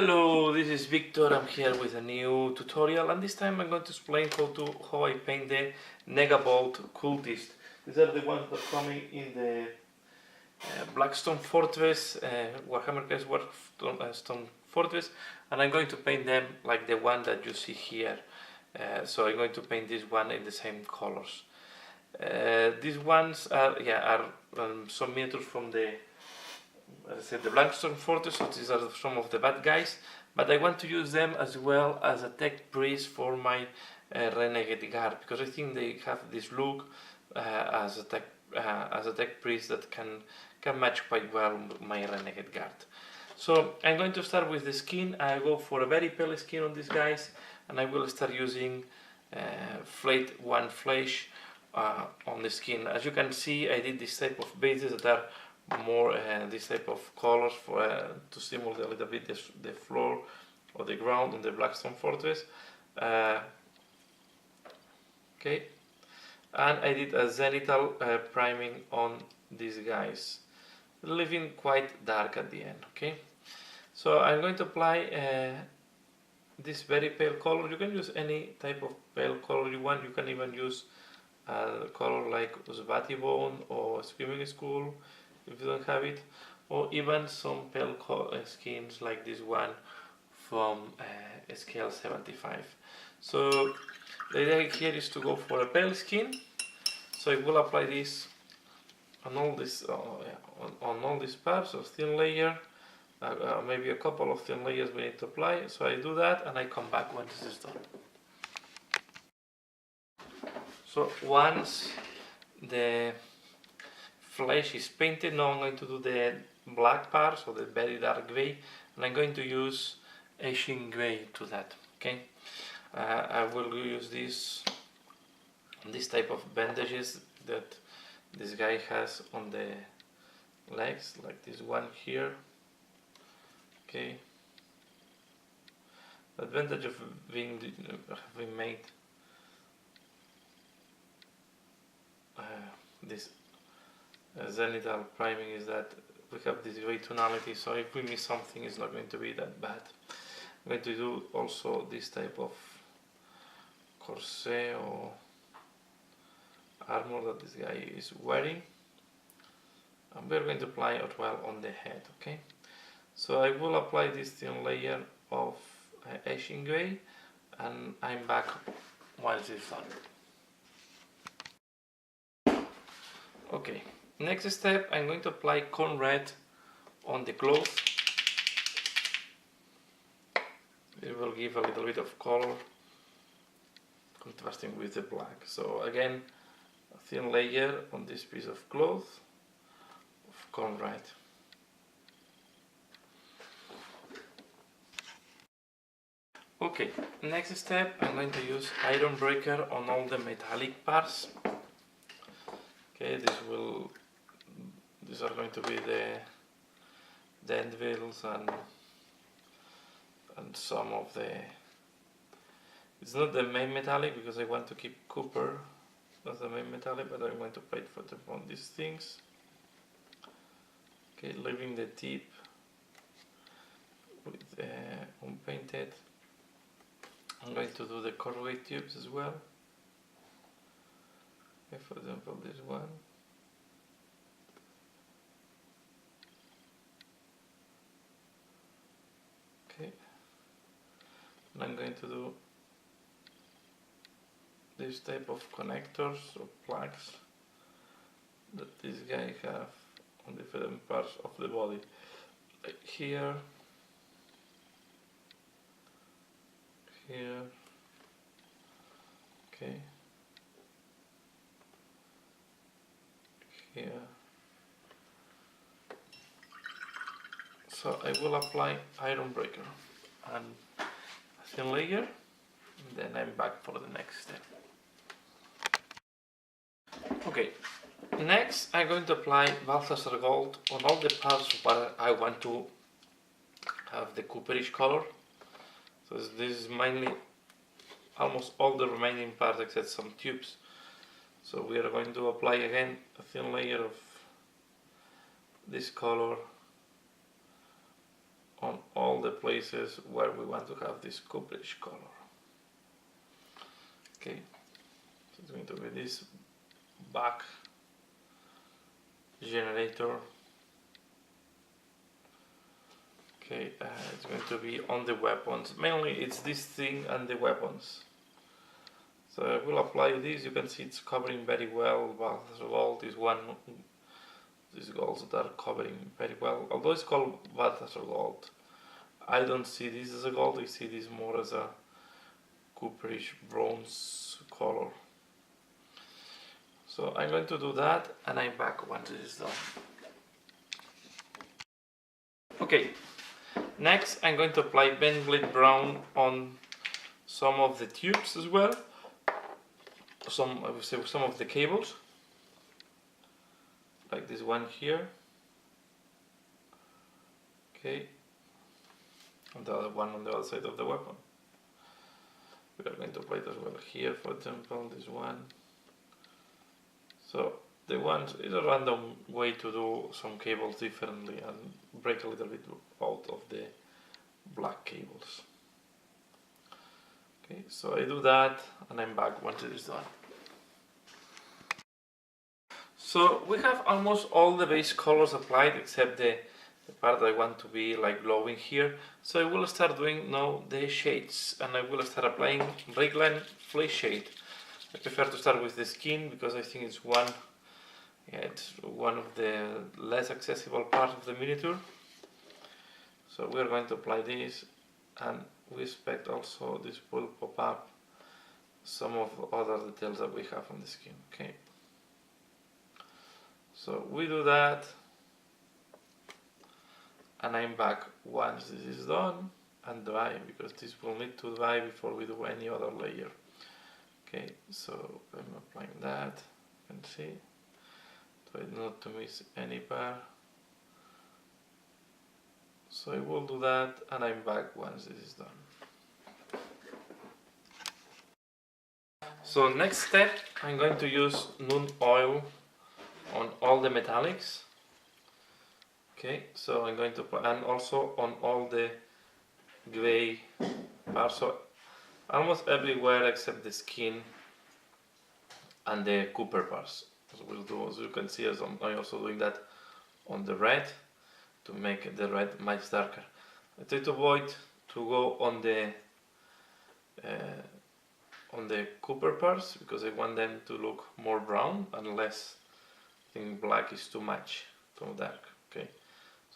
Hello, this is Victor. I'm here with a new tutorial, and this time I'm going to explain how I paint the Negavolt Cultist. These are the ones that come in the Blackstone Fortress, Warhammer Class Stone Fortress, and I'm going to paint them like the one that you see here. So I'm going to paint this one in the same colors. These ones are some miniatures from the, as I said, the Blackstone Fortress. So these are some of the bad guys, but I want to use them as well as a tech priest for my Renegade Guard, because I think they have this look as a tech priest that can match quite well my Renegade Guard. So I'm going to start with the skin. I go for a very pale skin on these guys, and I will start using flayed one flesh on the skin. As you can see, I did this type of bases that are more this type of colors for to simulate a little bit the floor or the ground in the Blackstone Fortress. Okay, and I did a zenithal priming on these guys, leaving quite dark at the end. Okay, so I'm going to apply this very pale color. You can use any type of pale color you want. You can even use a color like Svatibone or Swimming School if you don't have it, or even some pale skins like this one from scale 75. So the idea here is to go for a pale skin. So I will apply this on all this on all these parts of thin layer. Maybe a couple of thin layers we need to apply. So I do that and I come back when this is done. So once the flesh is painted, now I'm going to do the black part, so the very dark gray, and I'm going to use Asian gray to that. Okay, I will use this type of bandages that this guy has on the legs, like this one here. Okay, the advantage of having made this zenithal priming is that we have this gray tonality, so if we miss something, it's not going to be that bad. I'm going to do also this type of corset or armor that this guy is wearing, and we're going to apply it well on the head. Okay, so I will apply this thin layer of Asian gray, and I'm back once it's done. Okay, next step, I'm going to apply corn red on the cloth. It will give a little bit of color contrasting with the black. So again, a thin layer on this piece of cloth of corn red. Okay, next step, I'm going to use iron breaker on all the metallic parts. Okay, these are going to be the anvils and some of the, it's not the main metallic because I want to keep copper as the main metallic, but I'm going to paint for them on these things. Okay, leaving the tip with unpainted. I'm going to do the corrugate tubes as well. Okay, for example, this one. Okay, and I'm going to do this type of connectors or plugs that this guy have on different parts of the body, like here, here, okay, here. So I will apply iron breaker and a thin layer, and then I'm back for the next step. Okay, next I'm going to apply Balthasar Gold on all the parts where I want to have the cooperish color. So this is mainly almost all the remaining parts except some tubes. So we are going to apply again a thin layer of this color on all the places where we want to have this couperish color. Okay, so it's going to be this back generator. Okay, it's going to be on the weapons. Mainly it's this thing and the weapons. So I will apply this. You can see it's covering very well. Gold is one. These golds that are covering very well. Although it's called Balthasar gold, I don't see this as a gold. I see this more as a cooperish bronze color. So I'm going to do that, and I'm back once it is done. Okay. Next, I'm going to apply Benglade brown on some of the tubes as well. Some of the cables, like this one here. Okay, and the other one on the other side of the weapon. We are going to apply it as well here, for example, this one. So the one is a random way to do some cables differently and break a little bit out of the black cables. Okay, so I do that and I'm back once it is done. So we have almost all the base colors applied except the part I want to be like glowing here. So I will start doing now the shades, and I will start applying Reglan Flesh Shade. I prefer to start with the skin because I think it's one of the less accessible parts of the miniature. So we are going to apply this, and we expect also this will pop up some of the other details that we have on the skin. Okay. So we do that, and I'm back once this is done and dry, because this will need to dry before we do any other layer. Okay, so I'm applying that, you can see, try not to miss any part. So I will do that, and I'm back once this is done. So next step, I'm going to use Nun oil on all the metallics. Okay, so I'm going to put, and also on all the gray parts, so almost everywhere except the skin and the copper parts. So we'll do, as you can see, as I'm also doing that on the red to make the red much darker. I try to avoid to go on the copper parts because I want them to look more brown, unless I think black is too much, too dark. Okay,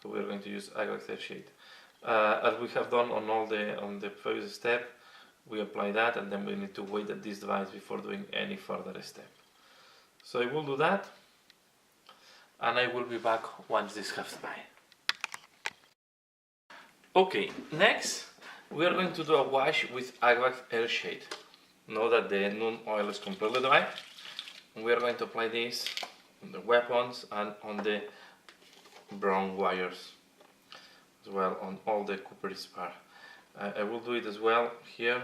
so we're going to use Agave shade. As we have done on the previous step, we apply that, and then we need to wait that this dries before doing any further step. So I will do that, and I will be back once this has dried. Okay, next we are going to do a wash with Agave Air Shade. Now that the Nun oil is completely dry, we are going to apply this on the weapons and on the brown wires, as well on all the cooperish part. I will do it as well here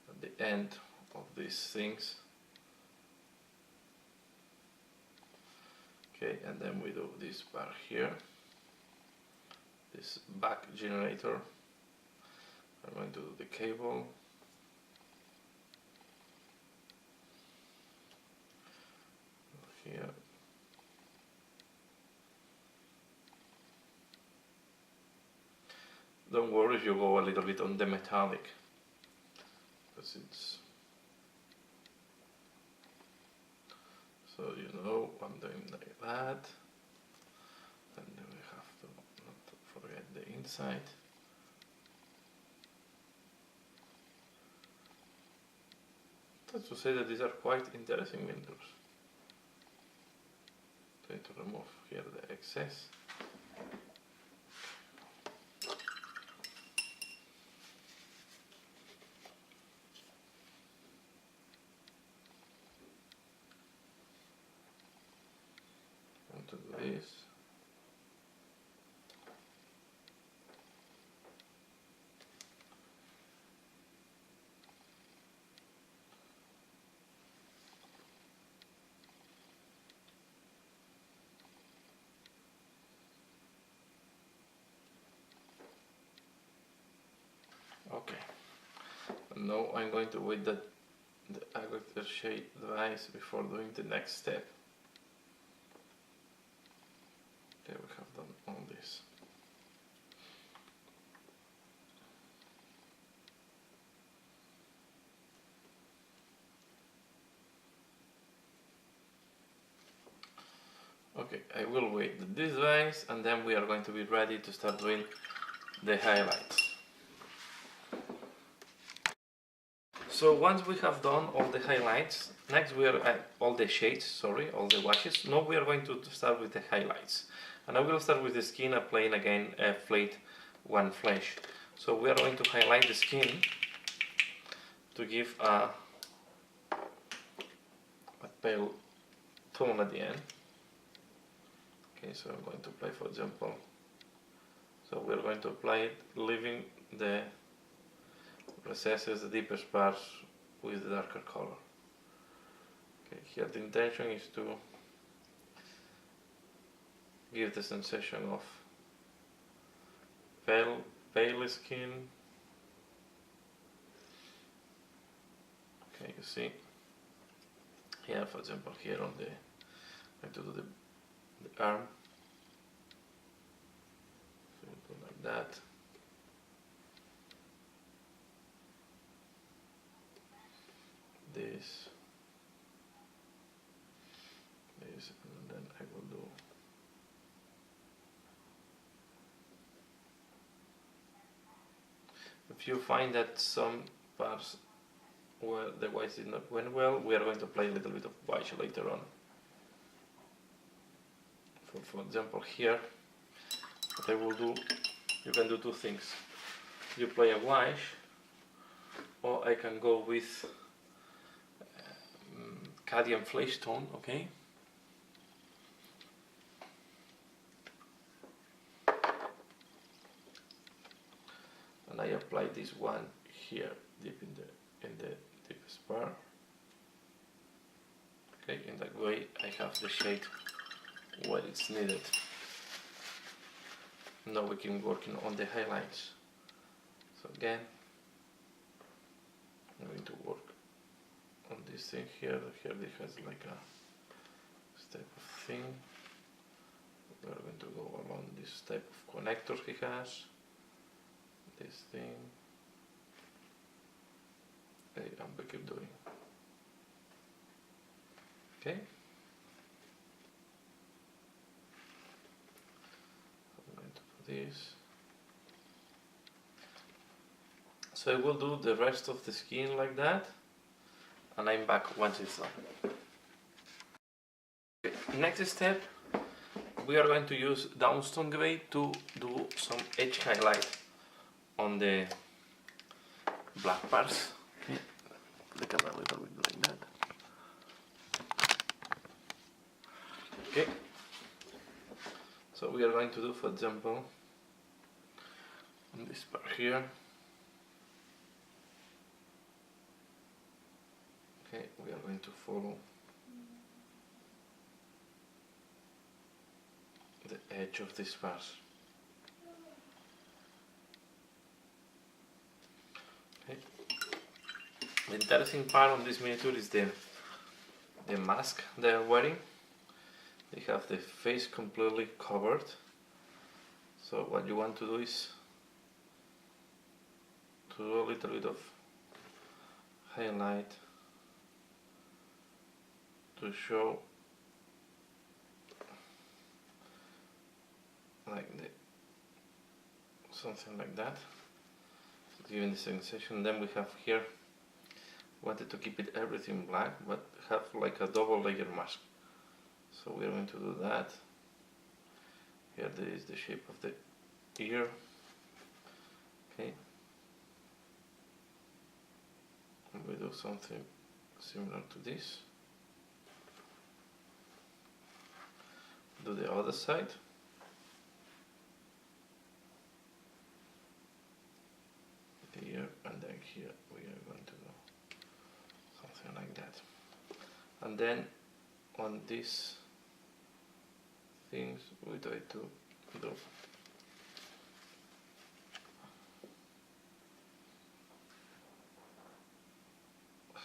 at the end of these things. Okay, and then we do this part here, this back generator. I'm going to do the cable. Here. Don't worry if you go a little bit on the metallic, because it's, so you know I'm doing like that, and then we have to not forget the inside. That's to say that these are quite interesting miniatures. Try to remove here the excess. To do this. No, I'm going to wait that the aggregator shade dries before doing the next step. Okay, we have done all this. Okay, I will wait that this dries and then we are going to be ready to start doing the highlights. So once we have done all the highlights, next we are all the shades, sorry, all the washes. Now we are going to start with the highlights. And I will start with the skin, applying again a flat one flesh. So we are going to highlight the skin to give a pale tone at the end. Okay, so I'm going to apply, for example, so we are going to apply it, leaving the recesses, the deepest parts, with the darker color. Okay, here the intention is to give the sensation of pale skin. Okay, you see here, for example, here on the, I'm going to do the arm, so you do like that. This, and then I will do if you find that some parts where the white did not went well, we are going to apply a little bit of white later on. For example, here, what I will do, you can do two things. You apply a wash, or I can go with cadmium flesh tone, okay? And I apply this one here, deep in the deepest part. Okay, in that way I have the shade where it's needed. Now we can working on the highlights. So again, I'm going to work on this thing here. Here it has like a type of thing. We are going to go along this type of connectors he has. This thing. Okay, and we keep doing. Okay. I'm going to put this. So I will do the rest of the skin like that, and I'm back once it's done. Okay, next step, we are going to use downstone gray to do some edge highlight on the black parts. Okay, look at that a little bit like that. Okay, so we are going to do, for example, on this part here. Okay, we are going to follow the edge of this part. Okay. The interesting part on this miniature is the mask they are wearing. They have the face completely covered. So what you want to do is to do a little bit of highlight to show like something like that, giving the sensation. Then we have here, wanted to keep it everything black, but have like a double layer mask. So we are going to do that. Here there is the shape of the ear. Okay. And we do something similar to this. Do the other side. Here and then here we are going to do something like that. And then on these things we try to do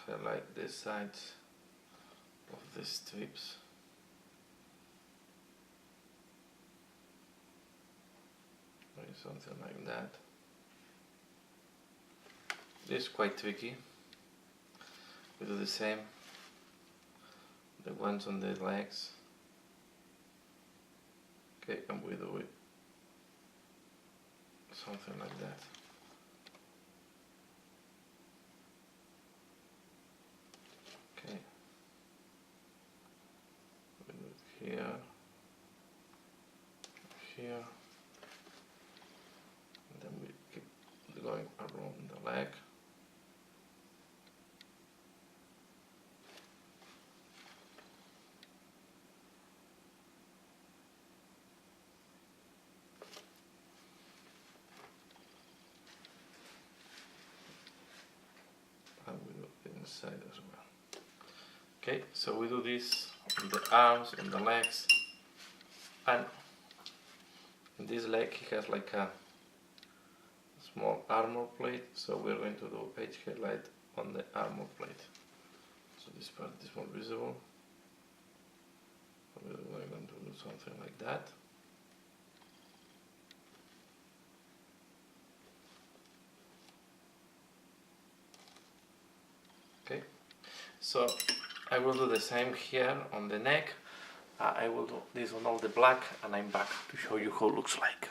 highlight the sides of the strips. Maybe something like that. This is quite tricky. We do the same. The ones on the legs. Okay, and we do it something like that. Okay. We do it here, here, and then we keep going around the leg. And we do it inside as well. Okay, so we do this on the arms, on the legs, and in this leg he has like a small armor plate, so we're going to do edge highlight on the armor plate. So this part is more visible. We're going to do something like that. Okay, so I will do the same here on the neck. I will do this on all the black, and I'm back to show you how it looks like.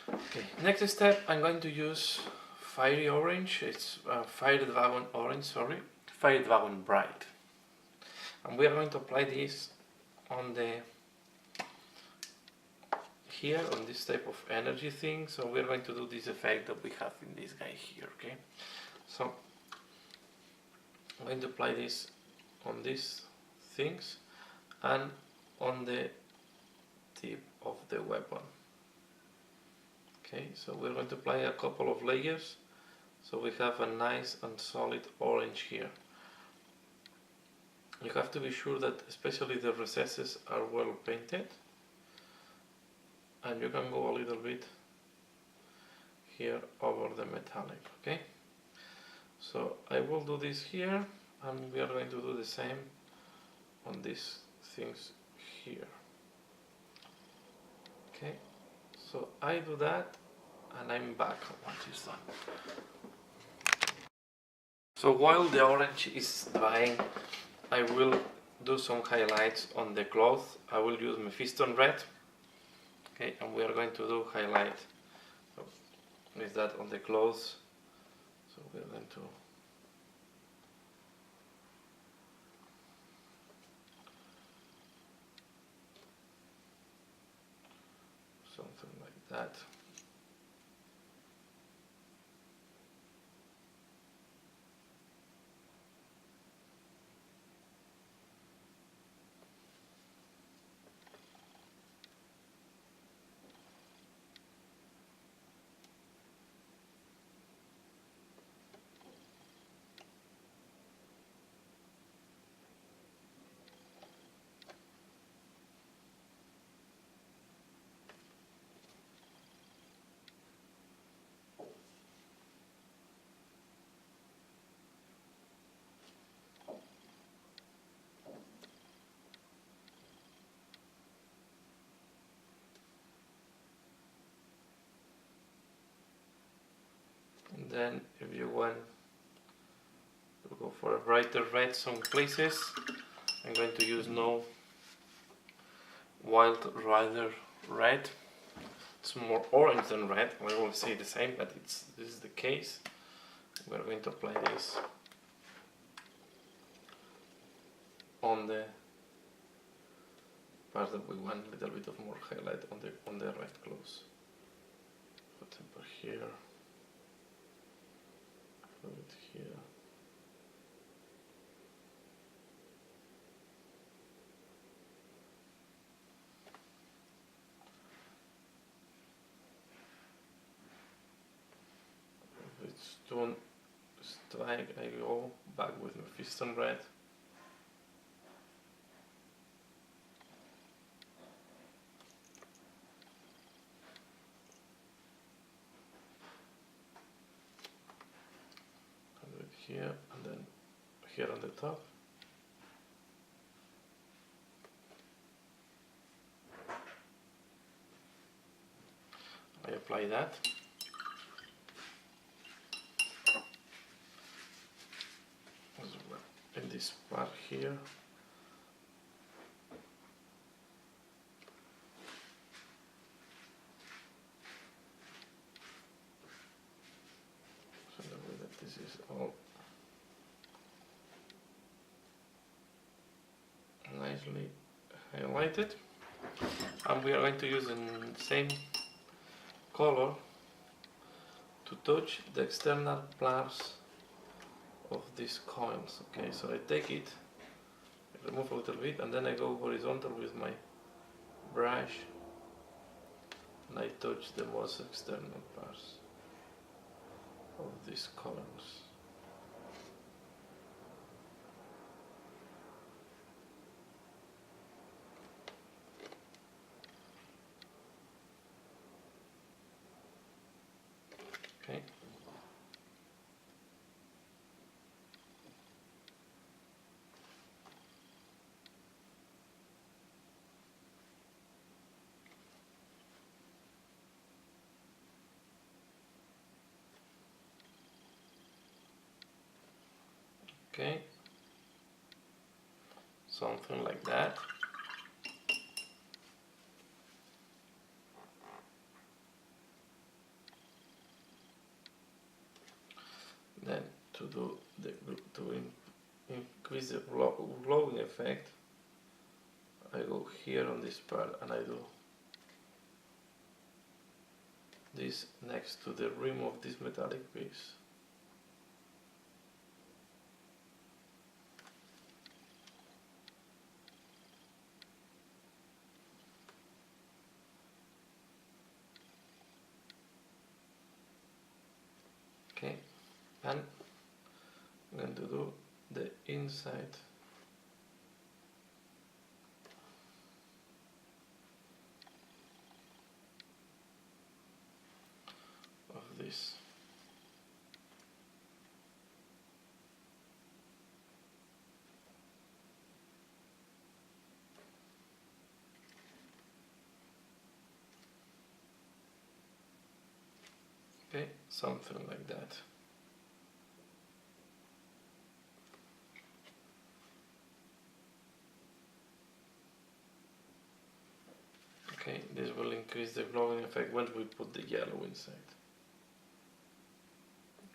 Okay, next step, I'm going to use Fiery Orange. It's Fire Dragon Orange, sorry, Fire Dragon Bright. And we are going to apply this on the here on this type of energy thing. So we're going to do this effect that we have in this guy here. Okay, so I'm going to apply this on these things and on the tip of the weapon. Okay, so we're going to apply a couple of layers so we have a nice and solid orange here. You have to be sure that especially the recesses are well painted, and you can go a little bit here over the metallic. Okay, so I will do this here, and we are going to do the same on these things here. Okay, so I do that and I'm back once it's done. So while the orange is drying, I will do some highlights on the cloth. I will use Mephiston red. Okay, and we are going to do highlight with that on the clothes. So we're going to something like that. And then if you want to go for a brighter red some places, I'm going to use no Wild Rider red. It's more orange than red. I will say the same, but this is the case. We're going to apply this on the part that we want a little bit of more highlight on the red clothes. For example here. Put it here. If it's too strike, I go back with Mephiston red. the top. I apply that. As well in this part here. So the way that this is all nicely highlighted, and we are going to use the same color to touch the external parts of these coils. Okay, so I take it, I remove a little bit, and then I go horizontal with my brush and I touch the most external parts of these coils. Okay. Okay. Something like that. Then to do increase the glowing effect, I go here on this part and I do this next to the rim of this metallic piece. Okay, and I'm going to do the inside of this. Okay, something like that. Okay, this will increase the glowing effect when we put the yellow inside.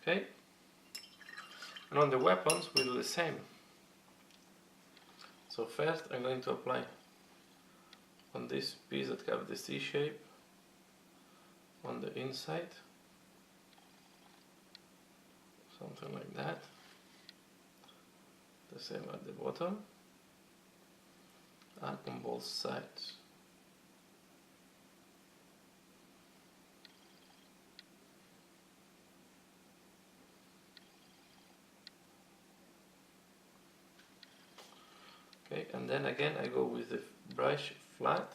Okay, and on the weapons we do the same. So first I'm going to apply on this piece that have the C shape on the inside. Something like that. The same at the bottom and on both sides. Okay, and then again I go with the brush flat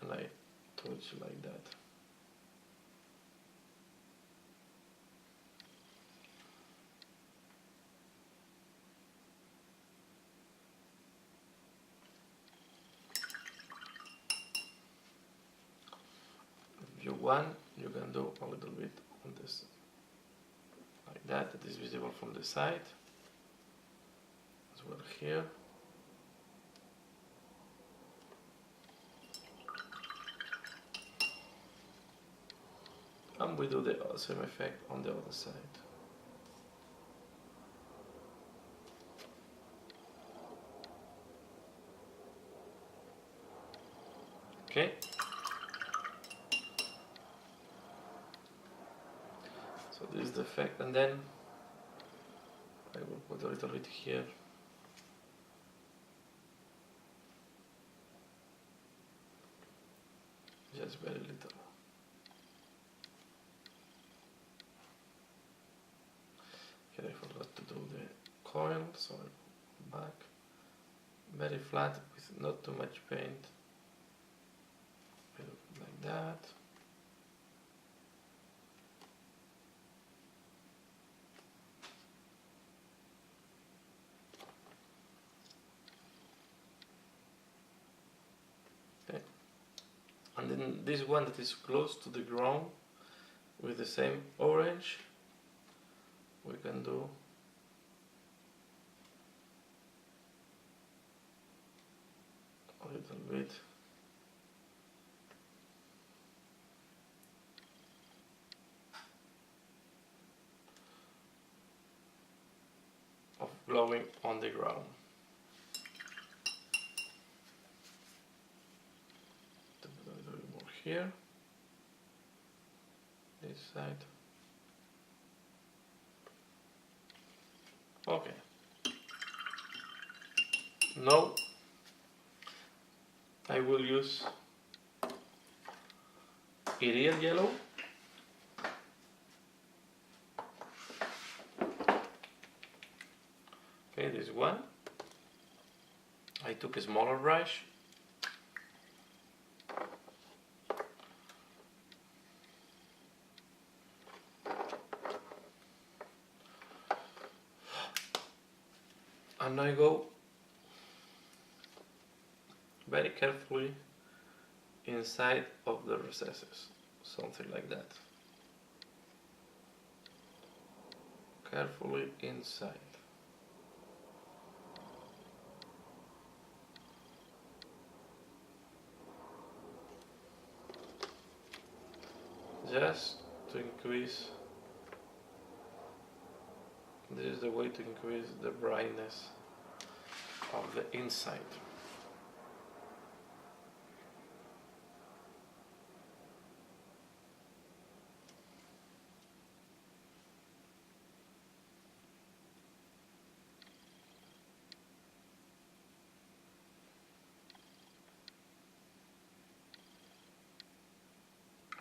and I touch like that. If you want, you can do a little bit on this, like that. It is visible from the side, as well here. And we do the same effect on the other side. Okay. So this is the effect, and then I will put a little bit here. Just very little. Here I forgot to do the coil, so I go back. Very flat with not too much paint. Like that. this one that is close to the ground with the same orange, we can do a little bit of glowing on the ground. A little bit more here, this side. Okay. Now I will use Arial yellow. Okay, this one. I took a smaller brush. And I go very carefully inside of the recesses, something like that. Carefully inside. Just to increase, this is the way to increase the brightness of the inside.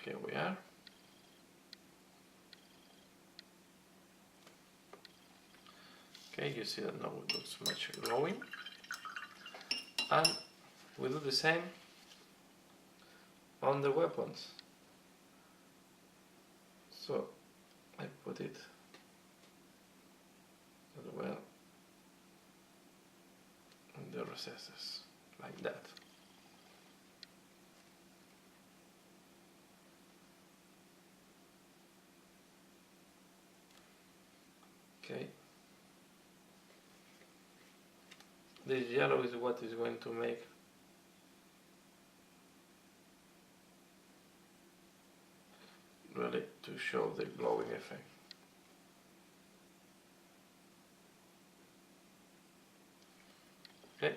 Here we are. Okay, you see that now it looks much glowing. And we do the same on the weapons. So I put it as well in the recesses, like that. Okay. This yellow is what is going to make really to show the glowing effect. Okay.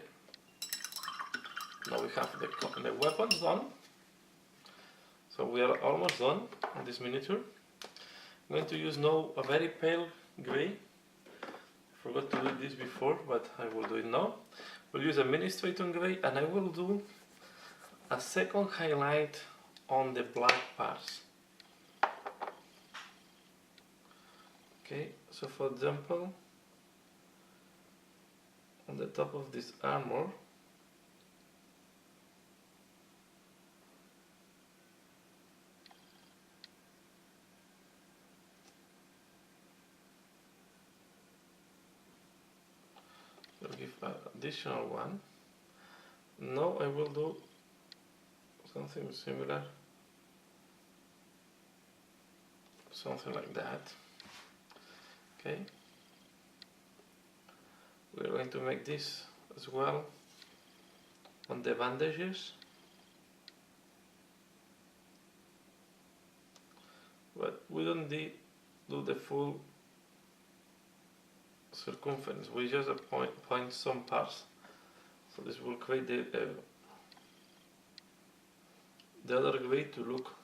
Now we have the weapons done. So we are almost done on this miniature. I'm going to use now a very pale gray. Forgot to do this before, but I will do it now. We'll use a mini straight on gray, and I will do a second highlight on the black parts. Okay, so for example, on the top of this armor, I'll give an additional one. Now I will do something similar, something like that. Okay, we're going to make this as well on the bandages, but we don't do the full circumference. We just point some parts, so this will create the other way to look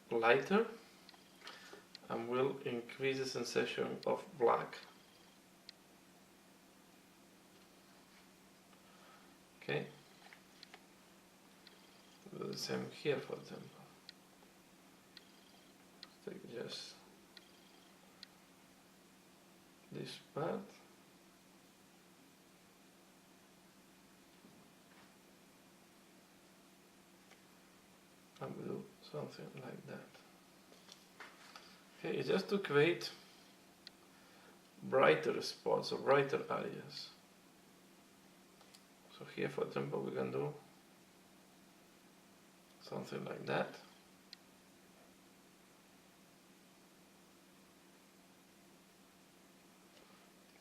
lighter, and will increase the sensation of black. Okay, do the same here, for example. Take just this part and we do something like that. Okay, just to create brighter spots or brighter areas. So here, for example, we can do something like that.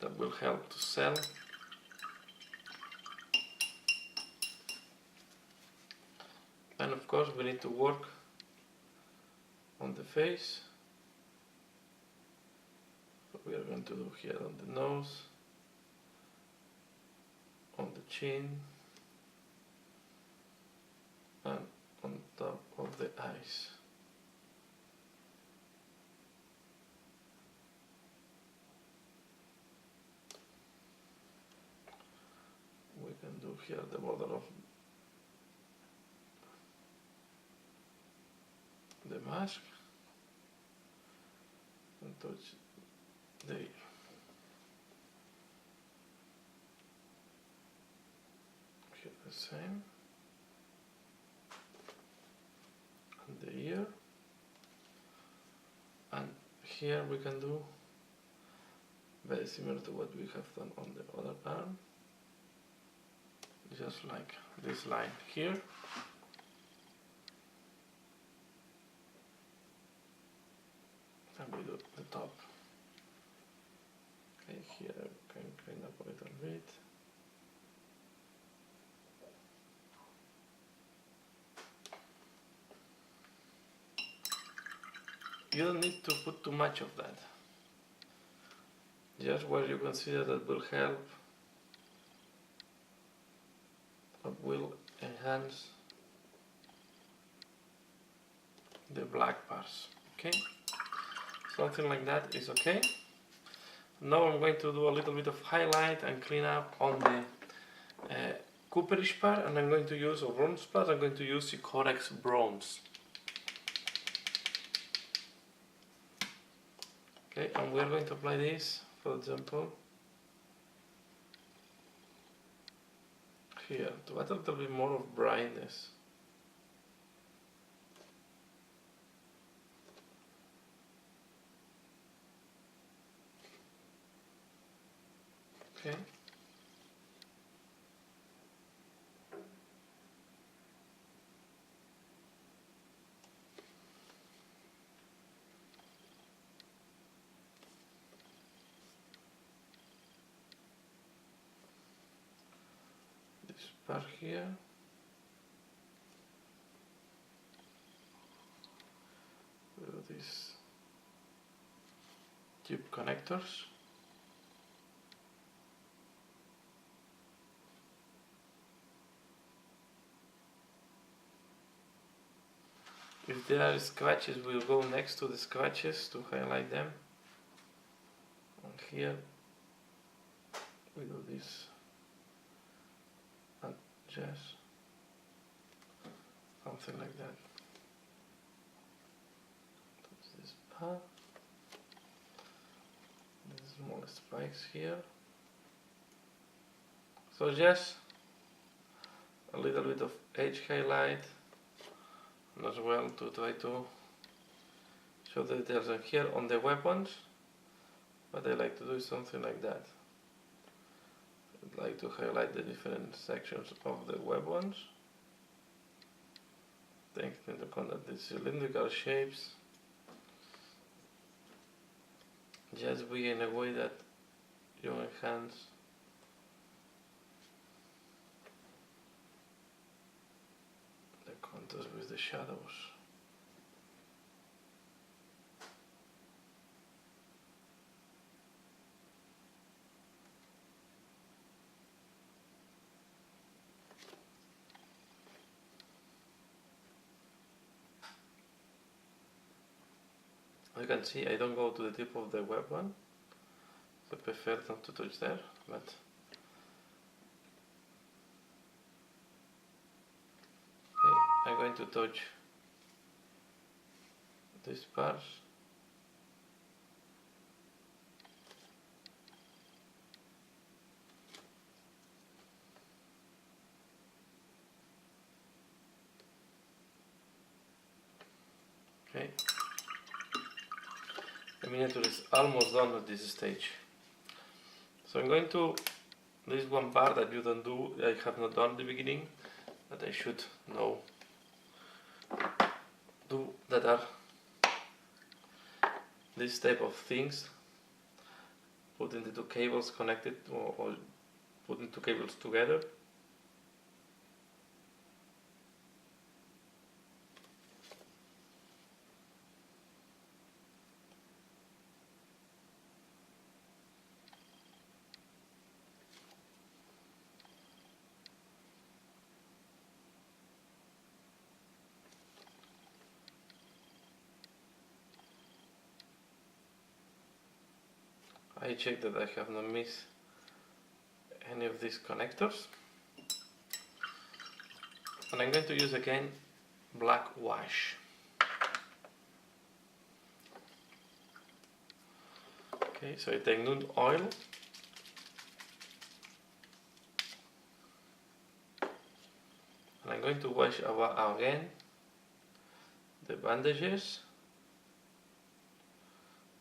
That will help to sell. And of course we need to work on the face. So we are going to do here on the nose, on the chin, and on top of the eyes. We can do here the border of the mask and touch the ear. Here the same, and the ear, and here we can do very similar to what we have done on the other arm, just like this line here. And we do the top. Okay, here I can clean up a little bit. You don't need to put too much of that. Just where you consider that will help or will enhance the black parts. Okay? Something like that is okay. Now I'm going to do a little bit of highlight and clean up on the cooperish part, and I'm going to use, or bronze part, I'm going to use Corex bronze. Okay, and we're going to apply this, for example, here to add a little bit more of brightness. Okay. This part here. With these tube connectors. If there are scratches, we'll go next to the scratches to highlight them. And here we do this and just something like that. Touch this part. The small spikes here. So just a little bit of edge highlight. As well to try to show the details. And here on the weapons, what I like to do is something like that. I'd like to highlight the different sections of the weapons, taking into account that the cylindrical shapes just be in a way that you enhance with the shadows. You can see I don't go to the tip of the weapon, so I prefer not to touch there, but I'm going to touch this part. Okay. The miniature is almost done at this stage. So I'm going to there is one part that you don't do, I have not done at the beginning, that I should know do, that are this type of things, putting the two cables connected or putting two cables together. I check that I have not missed any of these connectors, and I'm going to use again black wash. Okay, so I take nude oil and I'm going to wash again the bandages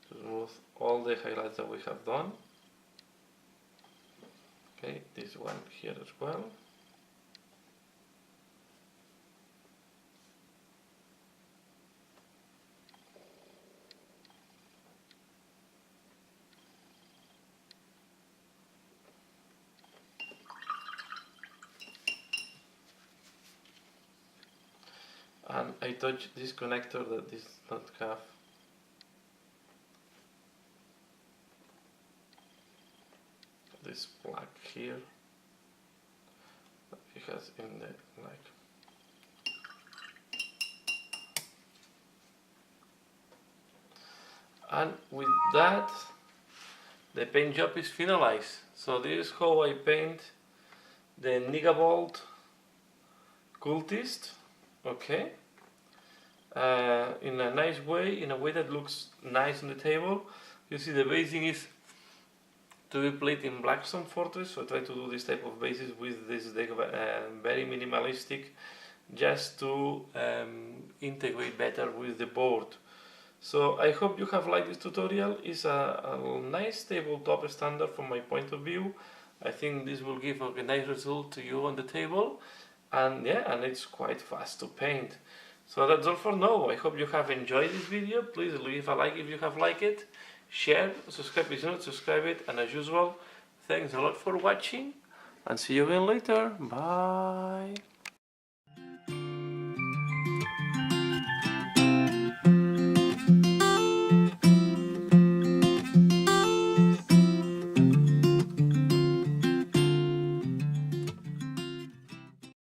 to remove all the highlights that we have done. Okay, this one here as well. And I touch this connector that does not have this plug here that it has in the like. And with that, the paint job is finalized. So this is how I paint the Negavolt Cultist. Okay, in a nice way, in a way that looks nice on the table. You see the basing is to be played in Blackstone Fortress, so I try to do this type of bases with this deck, very minimalistic, just to integrate better with the board. So I hope you have liked this tutorial. It's a nice tabletop standard from my point of view. I think this will give a nice result to you on the table, and yeah, and it's quite fast to paint. So that's all for now. I hope you have enjoyed this video. Please leave a like if you have liked it, share, subscribe if you not subscribe it, and as usual, thanks a lot for watching, and see you again later. Bye.